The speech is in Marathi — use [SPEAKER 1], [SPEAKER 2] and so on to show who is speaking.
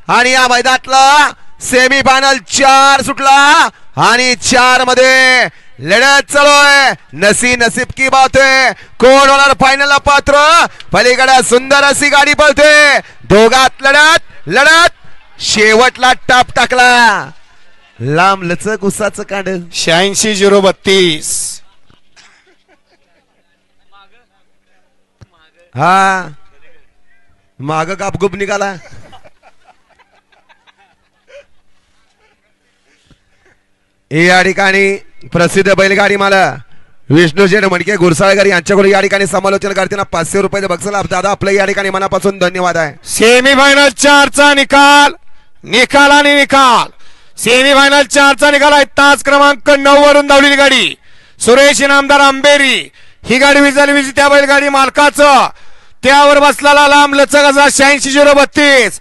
[SPEAKER 1] आणि या मैदानातला सेमी फायनल 4 सुटला आणि 4 मध्ये लढत चालू आहे. नसीब की बात है. कोण होणार फायनलला पात्र. पलीकडे सुंदर अशी गाडी पळते. दोघात लढत शेवटला टाप टाकला. लांब लचक उसाचं कांड.
[SPEAKER 2] 86-032.
[SPEAKER 1] हा माग कापगुप निघाला. या ठिकाणी प्रसिद्ध बैलगाडी मला विष्णू शेठ मडके गुरसाळकर यांच्याकडून या ठिकाणी समालोचन करताना 500 रुपयाचे बक्षीस लाभ. दादा आपलं या ठिकाणी मनापासून धन्यवाद आहे.
[SPEAKER 2] सेमीफायनल 4चा निकाल. सेमीफायनल 4चा निकाल आहे. तास क्रमांक 9 वरून धावलेली गाडी सुरेश इनामदार आंबेरी ही गाडी विजय त्या बैलगाडी मालकाचं त्यावर बसलेला लांब लचक असा 86-032.